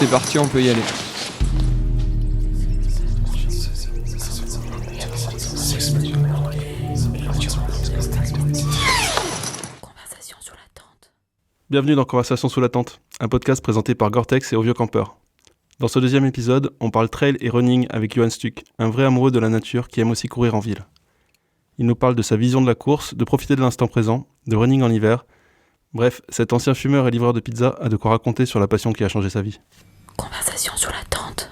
c'est parti, on peut y aller. Conversation sous la tente. Bienvenue dans Conversation sous la tente, un podcast présenté par Gore-Tex et Au Vieux Campeur. Dans ce deuxième épisode, on parle trail et running avec Johan Stuck, un vrai amoureux de la nature qui aime aussi courir en ville. Il nous parle de sa vision de la course, de profiter de l'instant présent, de running en hiver. Bref, cet ancien fumeur et livreur de pizza a de quoi raconter sur la passion qui a changé sa vie. Conversation sous la tente.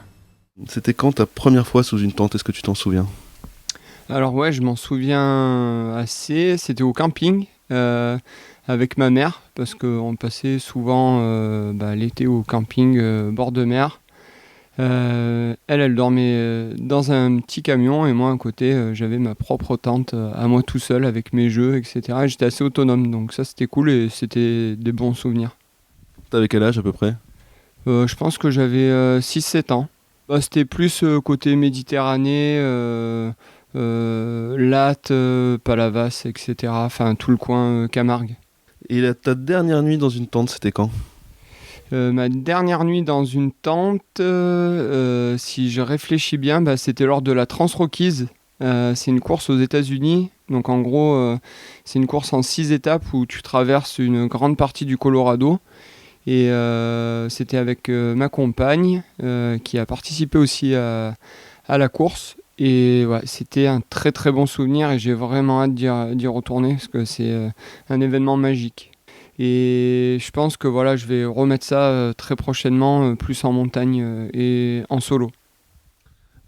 C'était quand ta première fois sous une tente, est-ce que tu t'en souviens ? Alors ouais, je m'en souviens assez. C'était au camping avec ma mère parce qu'on passait souvent l'été au camping bord de mer. Elle dormait dans un petit camion et moi à côté j'avais ma propre tente à moi tout seul avec mes jeux, etc. Et j'étais assez autonome, donc ça c'était cool et c'était des bons souvenirs. T'avais quel âge à peu près ? Je pense que j'avais 6-7 ans. C'était plus côté Méditerranée, Latte, Palavas, etc. Enfin tout le coin Camargue. Et ta dernière nuit dans une tente, c'était quand ? Ma dernière nuit dans une tente, si je réfléchis bien, c'était lors de la Trans-Rockies. C'est une course aux États-Unis. Donc en gros, c'est une course en 6 étapes où tu traverses une grande partie du Colorado. Et c'était avec ma compagne qui a participé aussi à la course. Et ouais, c'était un très très bon souvenir et j'ai vraiment hâte d'y retourner parce que c'est un événement magique. Et je pense que voilà, je vais remettre ça très prochainement, plus en montagne et en solo.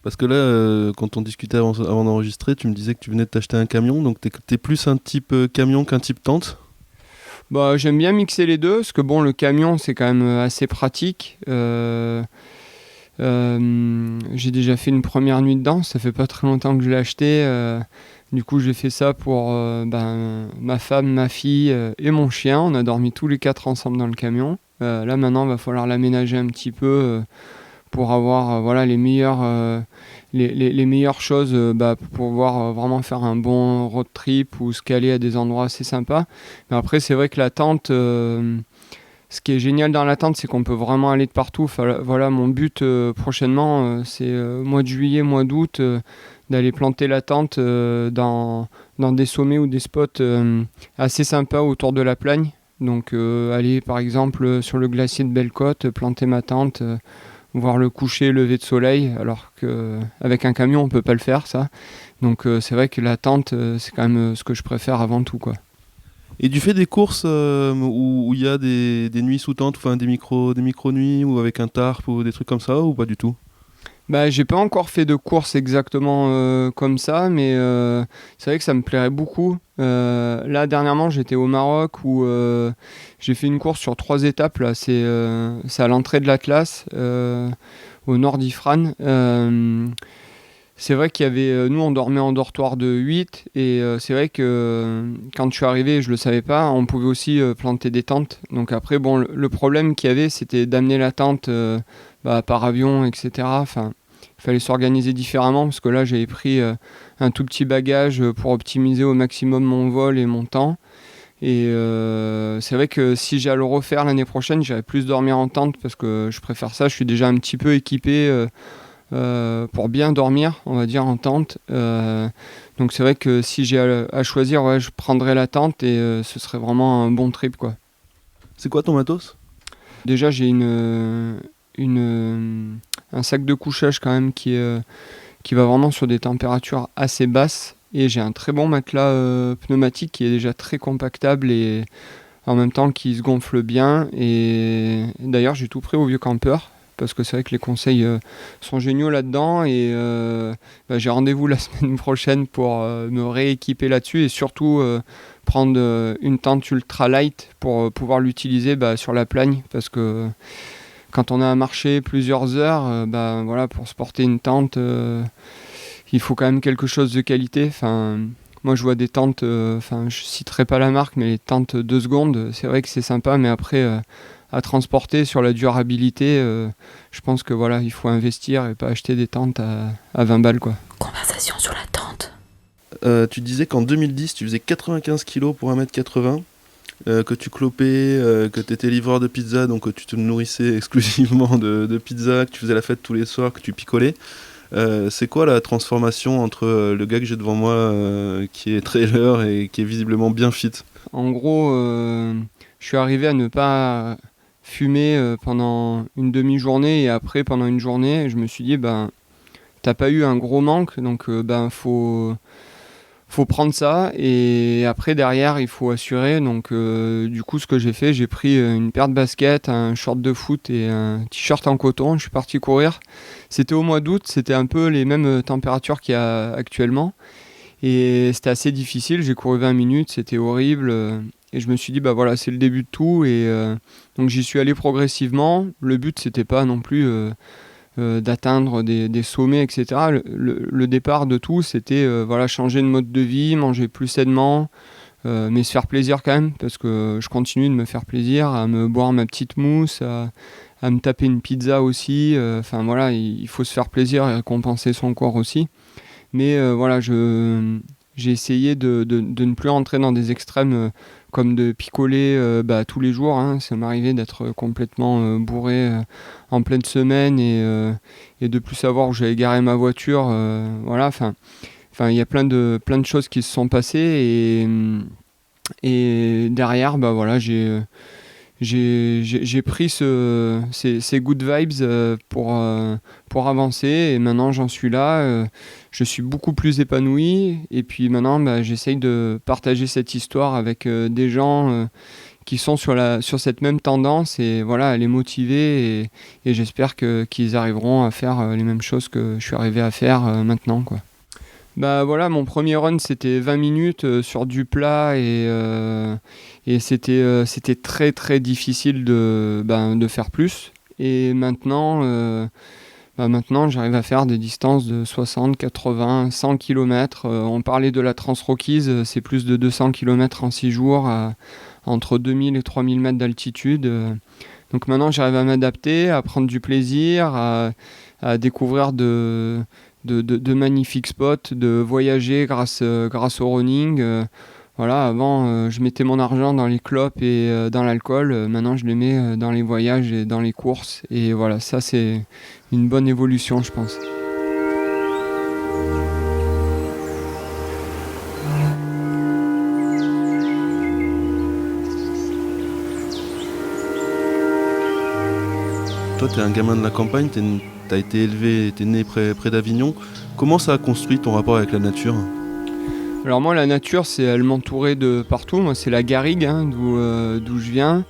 Parce que là, quand on discutait avant d'enregistrer, tu me disais que tu venais de t'acheter un camion, donc t'es plus un type camion qu'un type tente ? J'aime bien mixer les deux, parce que bon, le camion, c'est quand même assez pratique. J'ai déjà fait une première nuit dedans, ça fait pas très longtemps que je l'ai acheté. Du coup, j'ai fait ça pour ma femme, ma fille et mon chien. On a dormi tous les 4 ensemble dans le camion. Là, maintenant, il va falloir l'aménager un petit peu pour avoir les meilleures choses pour pouvoir vraiment faire un bon road trip ou se caler à des endroits assez sympas. Mais après, c'est vrai que la tente, ce qui est génial dans la tente, c'est qu'on peut vraiment aller de partout. Voilà, mon but prochainement, c'est mois de juillet, mois d'août, d'aller planter la tente dans des sommets ou des spots assez sympas autour de la Plagne. Donc aller par exemple sur le glacier de Belle-Côte, planter ma tente, voir le coucher, lever de soleil, alors qu'avec un camion on peut pas le faire ça. Donc c'est vrai que la tente c'est quand même ce que je préfère avant tout, quoi. Et tu fais des courses où il y a des nuits sous tente, enfin des micro-nuits ou avec un tarp ou des trucs comme ça, ou pas du tout ? J'ai pas encore fait de course exactement comme ça, mais c'est vrai que ça me plairait beaucoup. Là, dernièrement, j'étais au Maroc où j'ai fait une course sur 3 étapes. Là, c'est à l'entrée de l'Atlas, au nord d'Ifrane. C'est vrai qu'il y avait, nous on dormait en dortoir de 8 et c'est vrai que quand je suis arrivé, je le savais pas, on pouvait aussi planter des tentes. Donc après, bon, le problème qu'il y avait, c'était d'amener la tente par avion, etc. Enfin, il fallait s'organiser différemment parce que là, j'avais pris un tout petit bagage pour optimiser au maximum mon vol et mon temps. Et c'est vrai que si j'ai à le refaire l'année prochaine, j'irai plus dormir en tente parce que je préfère ça. Je suis déjà un petit peu équipé pour bien dormir, on va dire, en tente. Donc c'est vrai que si j'ai à choisir, ouais, je prendrais la tente et ce serait vraiment un bon trip, quoi. C'est quoi ton matos ? Déjà, j'ai un sac de couchage quand même qui va vraiment sur des températures assez basses. Et j'ai un très bon matelas pneumatique qui est déjà très compactable et en même temps qui se gonfle bien. Et d'ailleurs, j'ai tout pris au Vieux Campeur parce que c'est vrai que les conseils sont géniaux là-dedans. Et j'ai rendez-vous la semaine prochaine pour me rééquiper là-dessus et surtout prendre une tente ultra light pour pouvoir l'utiliser sur la Plagne. Parce que quand on a à marcher plusieurs heures, pour se porter une tente, il faut quand même quelque chose de qualité. Enfin, moi, je vois des tentes, je citerai pas la marque, mais les tentes 2 secondes, c'est vrai que c'est sympa, mais après, à transporter sur la durabilité, je pense que voilà, il faut investir et pas acheter des tentes à 20 balles, quoi. Conversation sous la tente. Tu disais qu'en 2010, tu faisais 95 kg pour 1m80. que tu clopais, que tu étais livreur de pizza, donc que tu te nourrissais exclusivement de pizza, que tu faisais la fête tous les soirs, que tu picolais. C'est quoi la transformation entre le gars que j'ai devant moi qui est trailer et qui est visiblement bien fit? En gros, je suis arrivé à ne pas fumer pendant une demi-journée et après pendant une journée, je me suis dit, ben, t'as pas eu un gros manque, donc ben, faut prendre ça et après derrière il faut assurer. Donc du coup ce que j'ai fait, j'ai pris une paire de baskets, un short de foot et un t-shirt en coton. Je suis parti courir. C'était au mois d'août, c'était un peu les mêmes températures qu'il y a actuellement et c'était assez difficile. J'ai couru 20 minutes, c'était horrible et je me suis dit bah voilà, c'est le début de tout et donc j'y suis allé progressivement. Le but c'était pas non plus d'atteindre des sommets, etc. Le départ de tout, c'était voilà, changer de mode de vie, manger plus sainement, mais se faire plaisir quand même, parce que je continue de me faire plaisir, à me boire ma petite mousse, à me taper une pizza aussi. Enfin voilà, il faut se faire plaisir et récompenser son corps aussi. Mais voilà, j'ai essayé de ne plus rentrer dans des extrêmes comme de picoler tous les jours. Hein. Ça m'arrivait d'être complètement bourré en pleine semaine et de plus savoir où j'allais garer ma voiture. Voilà, enfin, il y a plein de choses qui se sont passées et derrière, bah voilà, j'ai pris ces good vibes pour avancer et maintenant j'en suis là. Je suis beaucoup plus épanoui et puis maintenant bah, j'essaye de partager cette histoire avec des gens qui sont sur cette même tendance et voilà, à les motiver et j'espère qu'ils arriveront à faire les mêmes choses que je suis arrivé à faire maintenant, quoi. Bah voilà, mon premier run c'était 20 minutes sur du plat et c'était très très difficile de faire plus. Et maintenant j'arrive à faire des distances de 60, 80, 100 km. On parlait de la Trans Rockies, c'est plus de 200 km en 6 jours, entre 2000 et 3000 mètres d'altitude. Donc maintenant j'arrive à m'adapter, à prendre du plaisir, à découvrir de magnifiques spots, de voyager grâce au running. Voilà, avant, je mettais mon argent dans les clopes et dans l'alcool. Maintenant, je les mets dans les voyages et dans les courses. Et voilà, ça, c'est une bonne évolution, je pense. Toi, t'es un gamin de la campagne, t'as été élevé, t'es né près d'Avignon. Comment ça a construit ton rapport avec la nature? Alors moi, la nature, elle m'entourait de partout. Moi, c'est la garrigue, hein, d'où je viens.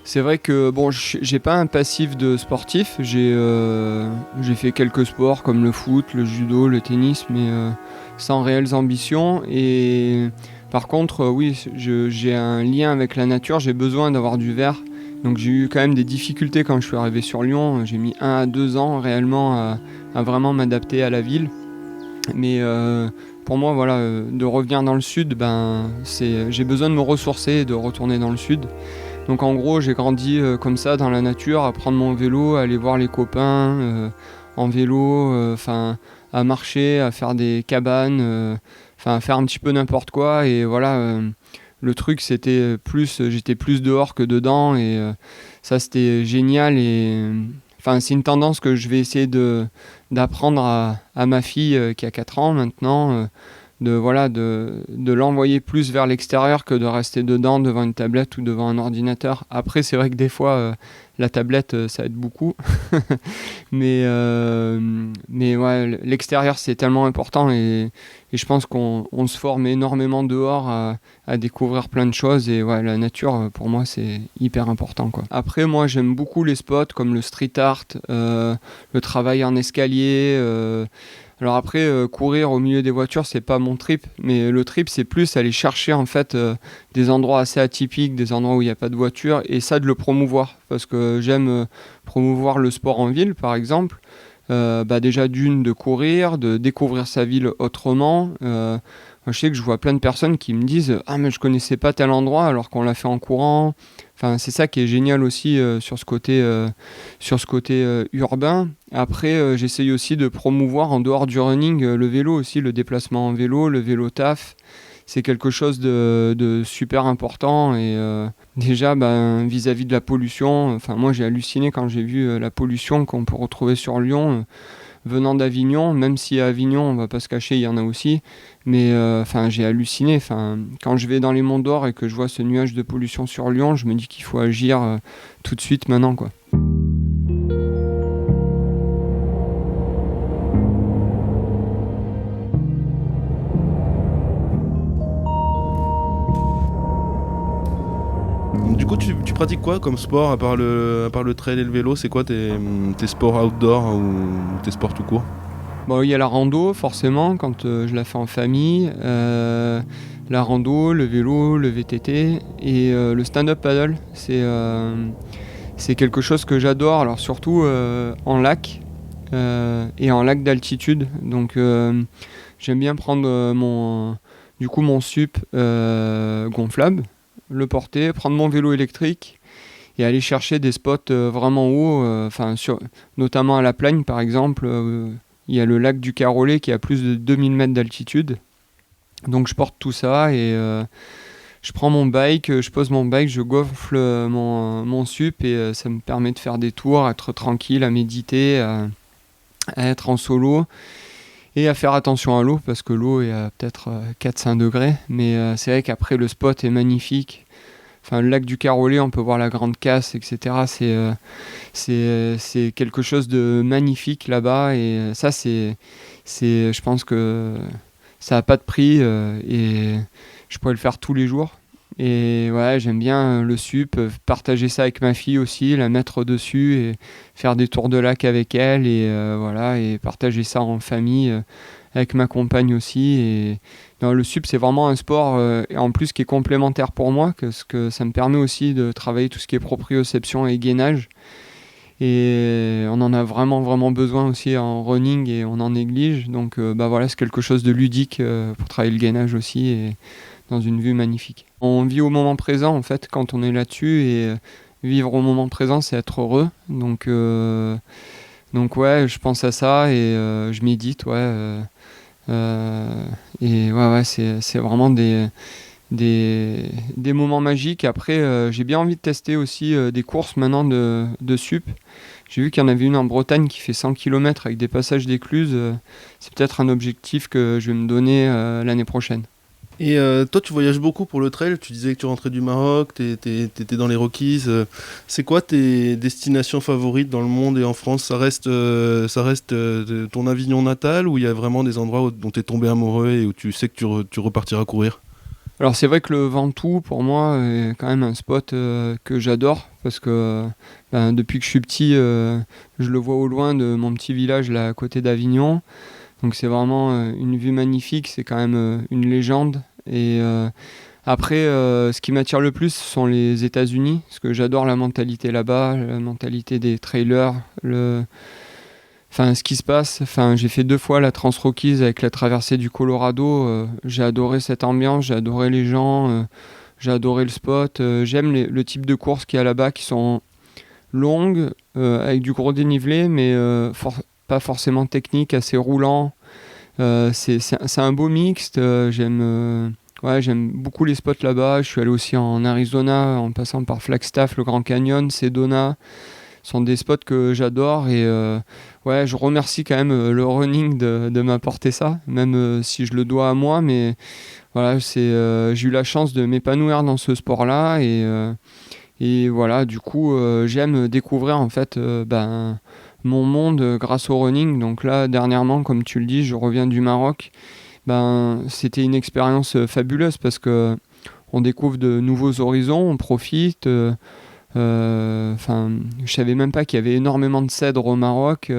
C'est vrai que bon, j'ai pas un passif de sportif. J'ai fait quelques sports comme le foot, le judo, le tennis, mais sans réelles ambitions. Et par contre, oui, j'ai un lien avec la nature. J'ai besoin d'avoir du vert. Donc j'ai eu quand même des difficultés quand je suis arrivé sur Lyon. J'ai mis 1 à 2 ans réellement à vraiment m'adapter à la ville. Mais pour moi, voilà, de revenir dans le sud, j'ai besoin de me ressourcer et de retourner dans le sud. Donc en gros, j'ai grandi comme ça dans la nature, à prendre mon vélo, à aller voir les copains en vélo, à marcher, à faire des cabanes, à faire un petit peu n'importe quoi. Et voilà, le truc c'était j'étais plus dehors que dedans et ça c'était génial. Et c'est une tendance que je vais essayer d'apprendre à ma fille qui a 4 ans maintenant. De l'envoyer plus vers l'extérieur que de rester dedans devant une tablette ou devant un ordinateur. Après, c'est vrai que des fois, la tablette, ça aide beaucoup. mais ouais, l'extérieur, c'est tellement important et je pense qu'on se forme énormément dehors à découvrir plein de choses. Et ouais, la nature, pour moi, c'est hyper important, quoi. Après, moi, j'aime beaucoup les spots comme le street art, le travail en escalier. Alors après, courir au milieu des voitures, c'est pas mon trip, mais le trip, c'est plus aller chercher en fait des endroits assez atypiques, des endroits où il n'y a pas de voiture, et ça de le promouvoir, parce que j'aime promouvoir le sport en ville, par exemple. Déjà de courir, de découvrir sa ville autrement. Moi, je sais que je vois plein de personnes qui me disent « Ah, mais je connaissais pas tel endroit alors qu'on l'a fait en courant ». C'est ça qui est génial aussi sur ce côté urbain. Après, j'essaye aussi de promouvoir en dehors du running le vélo aussi, le déplacement en vélo, le vélo taf. c'est quelque chose de super important. Et déjà, vis-à-vis de la pollution, moi j'ai halluciné quand j'ai vu la pollution qu'on peut retrouver sur Lyon. Venant d'Avignon, même si à Avignon, on va pas se cacher, il y en a aussi, mais j'ai halluciné. Quand je vais dans les Monts d'Or et que je vois ce nuage de pollution sur Lyon, je me dis qu'il faut agir tout de suite maintenant, quoi. Du coup, tu pratiques quoi comme sport à part le trail et le vélo? C'est quoi tes sports outdoor ou tes sports tout court? Bon, il y a la rando, forcément, quand je la fais en famille. La rando, le vélo, le VTT et le stand-up paddle. C'est quelque chose que j'adore, alors surtout en lac et en lac d'altitude. Donc j'aime bien prendre mon sup gonflable, le porter, prendre mon vélo électrique et aller chercher des spots vraiment hauts, notamment à la Plagne par exemple. Il y a le lac du Carolais qui a plus de 2000 mètres d'altitude. Donc je porte tout ça et je prends mon bike, je pose mon bike, je gonfle mon sup et ça me permet de faire des tours, à être tranquille, à méditer, à être en solo et à faire attention à l'eau parce que l'eau est à peut-être 4-5 degrés. Mais c'est vrai qu'après le spot est magnifique. Le lac du Carolais, on peut voir la Grande Casse, etc. C'est quelque chose de magnifique là-bas et ça, je pense que ça n'a pas de prix et je pourrais le faire tous les jours. Et ouais, j'aime bien le sup, partager ça avec ma fille aussi, la mettre dessus et faire des tours de lac avec elle et partager ça en famille avec ma compagne aussi. Et non, le sup, c'est vraiment un sport en plus qui est complémentaire pour moi, parce que ça me permet aussi de travailler tout ce qui est proprioception et gainage. Et on en a vraiment vraiment besoin aussi en running et on en néglige. Donc c'est quelque chose de ludique pour travailler le gainage aussi et dans une vue magnifique. On vit au moment présent en fait quand on est là-dessus et vivre au moment présent, c'est être heureux. Donc ouais, je pense à ça et je médite, ouais. Et ouais, c'est vraiment des moments magiques. Après, j'ai bien envie de tester aussi des courses maintenant de sup. J'ai vu qu'il y en avait une en Bretagne qui fait 100 km avec des passages d'écluses. C'est peut-être un objectif que je vais me donner l'année prochaine. Et toi, tu voyages beaucoup pour le trail. Tu disais que tu rentrais du Maroc, t'étais dans les Rockies. C'est quoi tes destinations favorites dans le monde et en France? Ça reste ton Avignon natal ou il y a vraiment des endroits dont tu es tombé amoureux et où tu sais que tu repartiras courir? Alors c'est vrai que le Ventoux, pour moi, est quand même un spot que j'adore parce que depuis que je suis petit, je le vois au loin de mon petit village là à côté d'Avignon. Donc c'est vraiment une vue magnifique, c'est quand même une légende. Et après, ce qui m'attire le plus, ce sont les États-Unis, parce que j'adore la mentalité là-bas, la mentalité des trailers, ce qui se passe. J'ai fait 2 fois la Trans Rockies avec la traversée du Colorado. J'ai adoré cette ambiance, j'ai adoré les gens, j'ai adoré le spot. J'aime le type de courses qu'il y a là-bas qui sont longues, avec du gros dénivelé, mais pas forcément technique, assez roulant. C'est un beau mixte. J'aime beaucoup les spots là-bas. Je suis allé aussi en Arizona en passant par Flagstaff, le Grand Canyon, Sedona. Ce sont des spots que j'adore et je remercie quand même le running de m'apporter ça, même si je le dois à moi. Mais voilà, j'ai eu la chance de m'épanouir dans ce sport-là et voilà, du coup, j'aime découvrir en fait mon monde grâce au running. Donc là, dernièrement, comme tu le dis, je reviens du Maroc. C'était une expérience fabuleuse parce que on découvre de nouveaux horizons, on profite. Je savais même pas qu'il y avait énormément de cèdres au Maroc.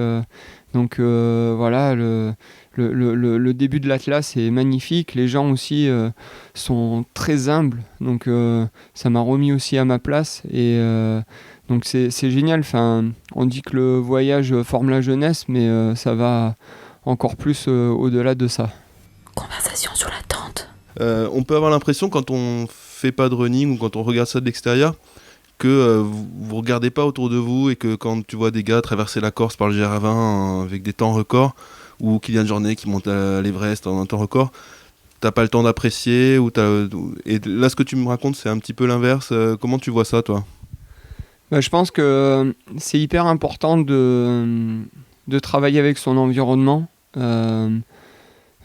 Voilà, le début de l'Atlas est magnifique. Les gens aussi sont très humbles. Donc ça m'a remis aussi à ma place. Et donc c'est génial. On dit que le voyage forme la jeunesse, mais ça va encore plus au-delà de ça. Conversation sur la tente. On peut avoir l'impression quand on fait pas de running ou quand on regarde ça de l'extérieur que vous regardez pas autour de vous et que quand tu vois des gars traverser la Corse par le GR20 avec des temps records ou Kylian Jornet qui monte à l'Everest en un temps record, t'as pas le temps d'apprécier et là ce que tu me racontes c'est un petit peu l'inverse. Comment tu vois ça toi? Je pense que c'est hyper important de travailler avec son environnement.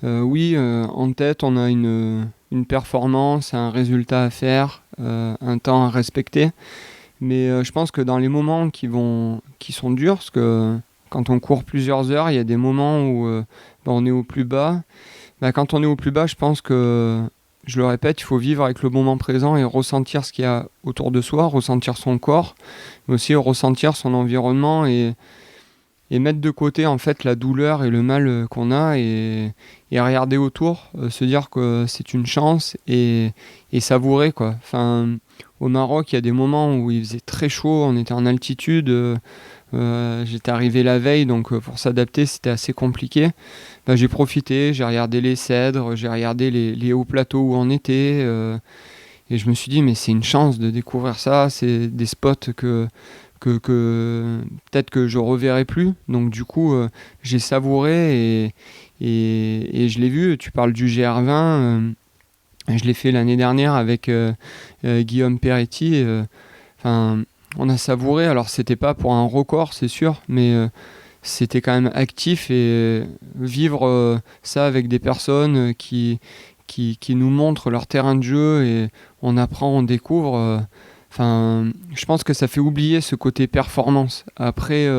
Oui, en tête, on a une performance, un résultat à faire, un temps à respecter. Mais je pense que dans les moments qui sont durs, parce que quand on court plusieurs heures, il y a des moments où on est au plus bas. Quand on est au plus bas, je pense que, je le répète, il faut vivre avec le moment présent et ressentir ce qu'il y a autour de soi, ressentir son corps, mais aussi ressentir son environnement et mettre de côté en fait la douleur et le mal qu'on a et regarder autour, se dire que c'est une chance et savourer quoi. Enfin, au Maroc, il y a des moments où il faisait très chaud, on était en altitude, j'étais arrivé la veille, donc pour s'adapter c'était assez compliqué. J'ai profité, j'ai regardé les cèdres, j'ai regardé les hauts plateaux où on était et je me suis dit mais c'est une chance de découvrir ça, c'est des spots que peut-être que je reverrai plus. Donc du coup, j'ai savouré et je l'ai vu. Tu parles du GR20, je l'ai fait l'année dernière avec Guillaume Peretti. On a savouré. Alors c'était pas pour un record, c'est sûr, mais c'était quand même actif et vivre ça avec des personnes qui nous montrent leur terrain de jeu et on apprend, on découvre. Je pense que ça fait oublier ce côté performance. Après,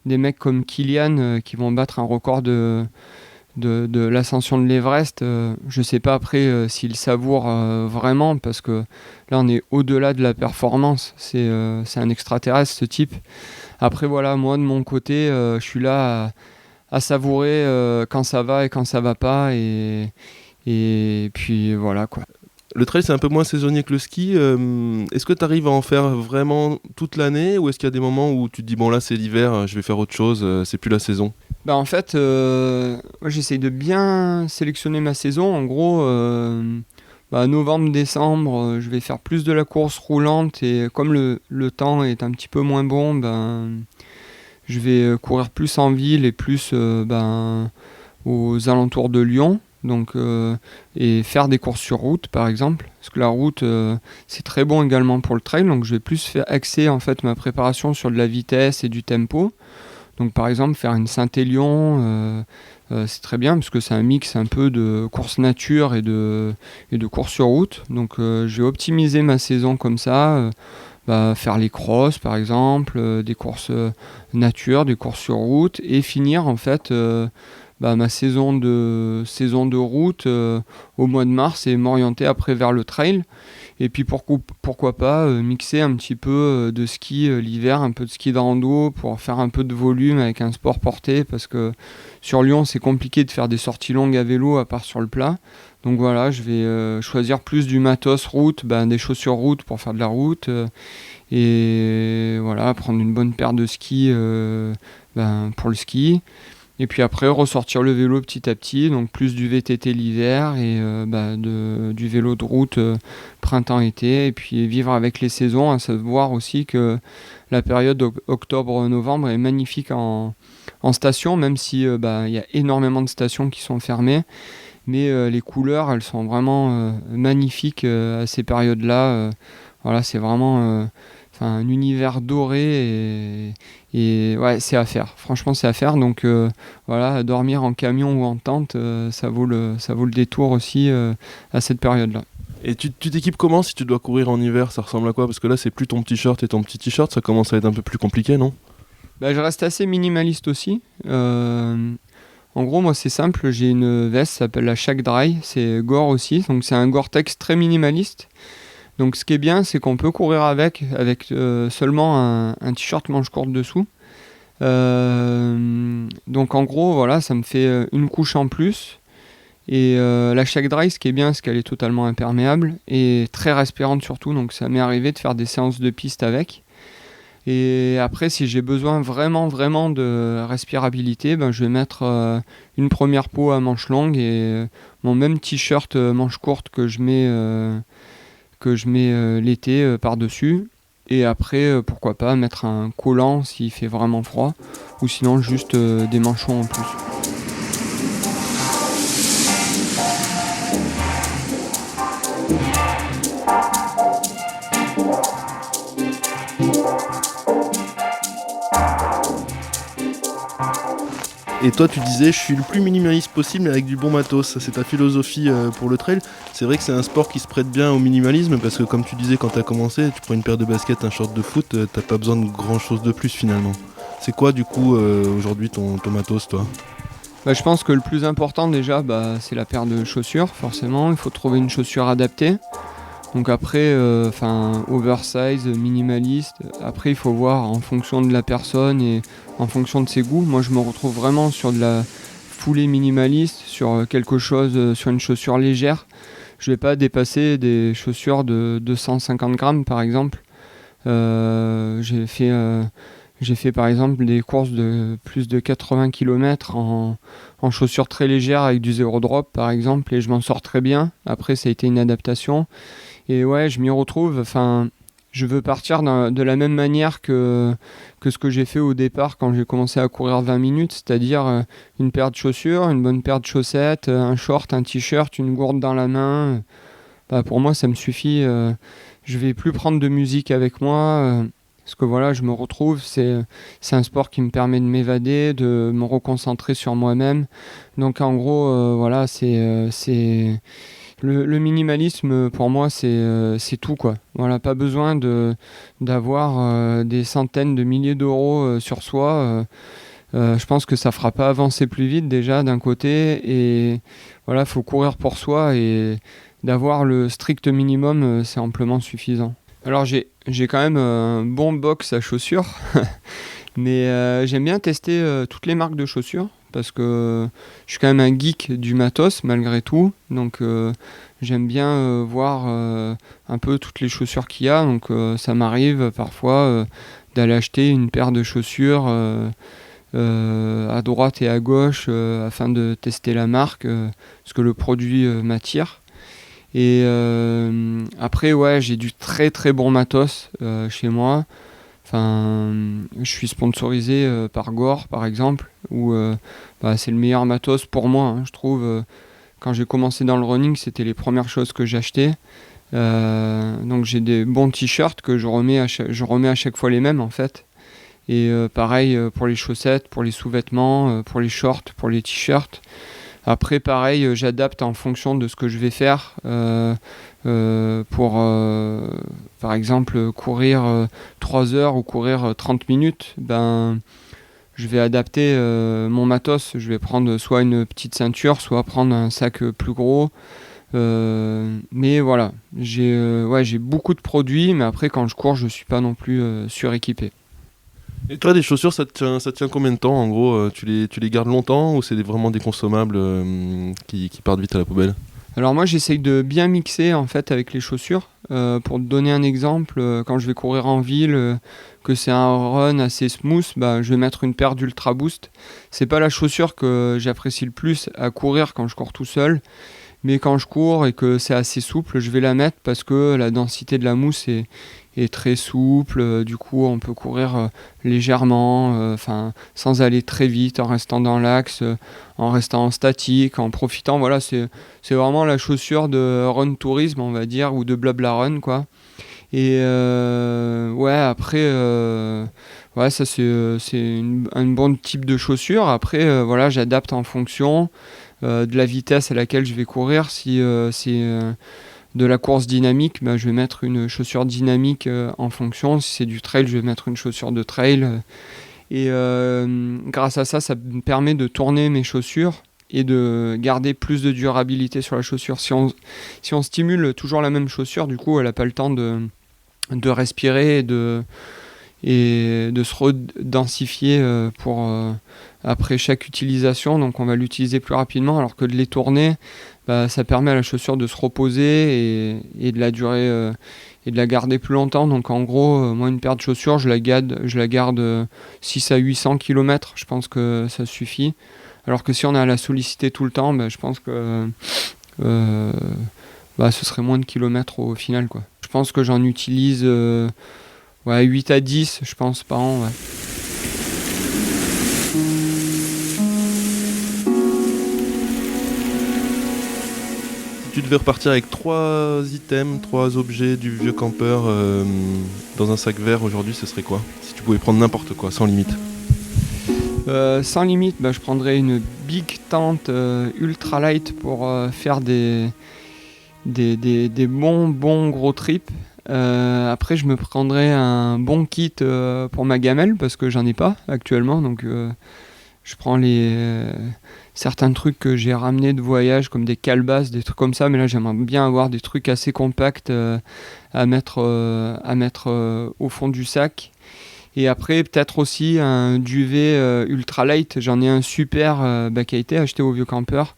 des mecs comme Kylian qui vont battre un record de l'ascension de l'Everest, je sais pas après s'ils savourent vraiment, parce que là on est au-delà de la performance. C'est un extraterrestre ce type. Après voilà, moi de mon côté, je suis là à savourer quand ça va et quand ça va pas et puis voilà quoi. Le trail, c'est un peu moins saisonnier que le ski. Est-ce que tu arrives à en faire vraiment toute l'année ou est-ce qu'il y a des moments où tu te dis, bon là c'est l'hiver, je vais faire autre chose, c'est plus la saison? En fait, moi, j'essaye de bien sélectionner ma saison. En gros, novembre-décembre, je vais faire plus de la course roulante et comme le temps est un petit peu moins bon, je vais courir plus en ville et plus aux alentours de Lyon. Donc, et faire des courses sur route par exemple, parce que la route c'est très bon également pour le trail, donc je vais plus faire axer en fait ma préparation sur de la vitesse et du tempo. Donc par exemple faire une Saint-Élion, c'est très bien parce que c'est un mix un peu de course nature et de course sur route. Donc je vais optimiser ma saison comme ça, faire les crosses par exemple, des courses nature, des courses sur route et finir en fait ma saison de route au mois de mars et m'orienter après vers le trail. Et puis pourquoi pas mixer un petit peu de ski l'hiver, un peu de ski de rando pour faire un peu de volume avec un sport porté, parce que sur Lyon c'est compliqué de faire des sorties longues à vélo à part sur le plat. Donc voilà, je vais choisir plus du matos route, des chaussures route pour faire de la route et voilà, prendre une bonne paire de skis pour le ski. Et puis après, ressortir le vélo petit à petit, donc plus du VTT l'hiver et du vélo de route printemps-été. Et puis vivre avec les saisons, à savoir aussi que la période octobre-novembre est magnifique en station, même si y a énormément de stations qui sont fermées. Mais les couleurs, elles sont vraiment magnifiques à ces périodes-là. Voilà, c'est vraiment un univers doré et ouais, c'est à faire. Franchement, c'est à faire. Donc voilà, dormir en camion ou en tente, ça vaut le détour aussi à cette période-là. Et tu t'équipes comment si tu dois courir en hiver? Ça ressemble à quoi? Parce que là, c'est plus ton t-shirt et ton petit t-shirt, ça commence à être un peu plus compliqué, non? Je reste assez minimaliste aussi. En gros, moi, c'est simple. J'ai une veste qui s'appelle la Shack Dry. C'est Gore aussi. Donc, c'est un Gore-Tex très minimaliste. Donc ce qui est bien, c'est qu'on peut courir avec seulement un t-shirt manche courte dessous. Donc en gros, voilà, ça me fait une couche en plus. Et la Shack Dry, ce qui est bien, c'est qu'elle est totalement imperméable et très respirante surtout. Donc ça m'est arrivé de faire des séances de piste avec. Et après, si j'ai besoin vraiment de respirabilité, je vais mettre une première peau à manches longues et mon même t-shirt manche courte que je mets l'été par-dessus. Et après, pourquoi pas mettre un collant s'il fait vraiment froid, ou sinon juste des manchons en plus. Et toi, tu disais, je suis le plus minimaliste possible mais avec du bon matos. C'est ta philosophie pour le trail. C'est vrai que c'est un sport qui se prête bien au minimalisme parce que, comme tu disais, quand t'as commencé, tu prends une paire de baskets, un short de foot, t'as pas besoin de grand chose de plus finalement. C'est quoi, du coup, aujourd'hui ton matos, toi ? Je pense que le plus important déjà, c'est la paire de chaussures, forcément. Il faut trouver une chaussure adaptée. Donc après, oversize, minimaliste. Après, il faut voir en fonction de la personne et en fonction de ses goûts. Moi, je me retrouve vraiment sur de la foulée minimaliste, sur quelque chose, sur une chaussure légère. Je vais pas dépasser des chaussures de 250 grammes, par exemple. J'ai fait par exemple des courses de plus de 80 km en chaussures très légères avec du zéro drop, par exemple, et je m'en sors très bien. Après, ça a été une adaptation. Et ouais, je m'y retrouve. Enfin, je veux partir de la même manière que ce que j'ai fait au départ quand j'ai commencé à courir 20 minutes, c'est-à-dire une paire de chaussures, une bonne paire de chaussettes, un short, un t-shirt, une gourde dans la main. Pour moi, ça me suffit. Je vais plus prendre de musique avec moi. Parce que voilà, je me retrouve. C'est un sport qui me permet de m'évader, de me reconcentrer sur moi-même. Donc en gros, voilà, c'est le minimalisme pour moi c'est tout quoi. Voilà, pas besoin d'avoir des centaines de milliers d'euros sur soi. Je pense que ça fera pas avancer plus vite déjà d'un côté, et voilà, faut courir pour soi, et d'avoir le strict minimum c'est amplement suffisant. Alors j'ai quand même un bon box à chaussures mais j'aime bien tester toutes les marques de chaussures parce que je suis quand même un geek du matos malgré tout, donc j'aime bien voir un peu toutes les chaussures qu'il y a, donc ça m'arrive parfois d'aller acheter une paire de chaussures à droite et à gauche afin de tester la marque parce que le produit m'attire. Et après ouais, j'ai du très très bon matos chez moi. Enfin, je suis sponsorisé par Gore par exemple, où c'est le meilleur matos pour moi, hein, je trouve. Quand j'ai commencé dans le running, c'était les premières choses que j'achetais. Donc j'ai des bons t-shirts que je remets à chaque fois les mêmes en fait. Et pareil pour les chaussettes, pour les sous-vêtements, pour les shorts, pour les t-shirts. Après pareil, j'adapte en fonction de ce que je vais faire. Pour par exemple courir 3 heures ou courir 30 minutes, je vais adapter mon matos. Je vais prendre soit une petite ceinture, soit prendre un sac plus gros. Mais voilà, j'ai beaucoup de produits, mais après quand je cours, je suis pas non plus suréquipé. Et toi, des chaussures, ça te tient combien de temps en gros tu les gardes longtemps ou c'est vraiment des consommables qui partent vite à la poubelle ? Alors moi j'essaye de bien mixer en fait avec les chaussures. Pour te donner un exemple, quand je vais courir en ville, que c'est un run assez smooth, je vais mettre une paire d'Ultra Boost. C'est pas la chaussure que j'apprécie le plus à courir quand je cours tout seul, mais quand je cours et que c'est assez souple, je vais la mettre parce que la densité de la mousse est très souple. Du coup on peut courir légèrement, sans aller très vite, en restant dans l'axe, en restant statique, en profitant. Voilà, c'est vraiment la chaussure de run tourisme, on va dire, ou de blabla run quoi. Et après ça c'est un bon type de chaussure. Après j'adapte en fonction de la vitesse à laquelle je vais courir. Si c'est de la course dynamique, je vais mettre une chaussure dynamique en fonction. Si c'est du trail, je vais mettre une chaussure de trail. Et grâce à ça, ça me permet de tourner mes chaussures et de garder plus de durabilité sur la chaussure. Si on stimule toujours la même chaussure, du coup, elle n'a pas le temps de respirer et de se redensifier pour après chaque utilisation. Donc on va l'utiliser plus rapidement, alors que de les tourner, ça permet à la chaussure de se reposer et de la durer et de la garder plus longtemps. Donc en gros, moi une paire de chaussures, je la garde 600 à 800 km, je pense que ça suffit. Alors que si on a à la solliciter tout le temps, je pense que ce serait moins de kilomètres au final quoi. Je pense que j'en utilise 8 à 10 je pense par an. Ouais. Tu tu devais repartir avec 3 items, 3 objets du vieux campeur dans un sac vert aujourd'hui, ce serait quoi? Si tu pouvais prendre n'importe quoi, sans limite. Sans limite, je prendrais une big tente ultra light pour faire des bons gros trips. Après, je me prendrais un bon kit pour ma gamelle parce que j'en ai pas actuellement. Donc, je prends certains trucs que j'ai ramenés de voyage, comme des calebasses, des trucs comme ça. Mais là, j'aimerais bien avoir des trucs assez compacts à mettre au fond du sac. Et après, peut-être aussi un duvet ultra light. J'en ai un super qui a été acheté au Vieux Campeur,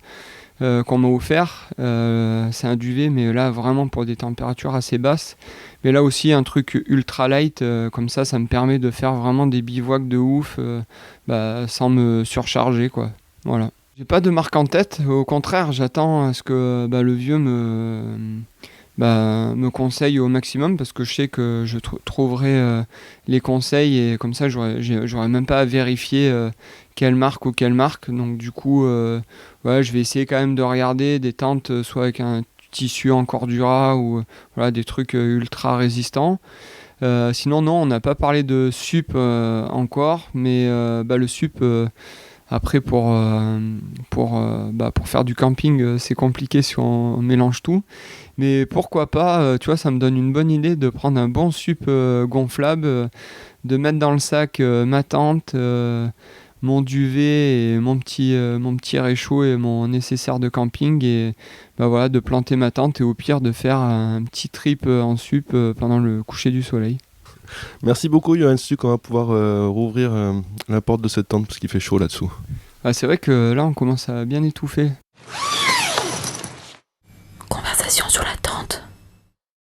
qu'on m'a offert. C'est un duvet, mais là, vraiment pour des températures assez basses. Mais là aussi, un truc ultra light, comme ça me permet de faire vraiment des bivouacs de ouf, sans me surcharger, quoi. Voilà. J'ai pas de marque en tête. Au contraire, j'attends à ce que le vieux me conseille au maximum parce que je sais que je trouverai les conseils et comme ça j'aurais même pas à vérifier quelle marque. Donc du coup je vais essayer quand même de regarder des tentes soit avec un tissu en cordura ou des trucs ultra résistants. Sinon non, on n'a pas parlé de sup encore, mais le sup après pour faire du camping c'est compliqué si on mélange tout. Mais pourquoi pas, tu vois, ça me donne une bonne idée de prendre un bon sup gonflable, de mettre dans le sac ma tente, mon duvet et mon petit réchaud et mon nécessaire de camping et de planter ma tente et au pire de faire un petit trip en sup pendant le coucher du soleil. Merci beaucoup Johan Stuck, on va pouvoir rouvrir la porte de cette tente parce qu'il fait chaud là-dessous. C'est vrai que là on commence à bien étouffer. Conversation sur la tente.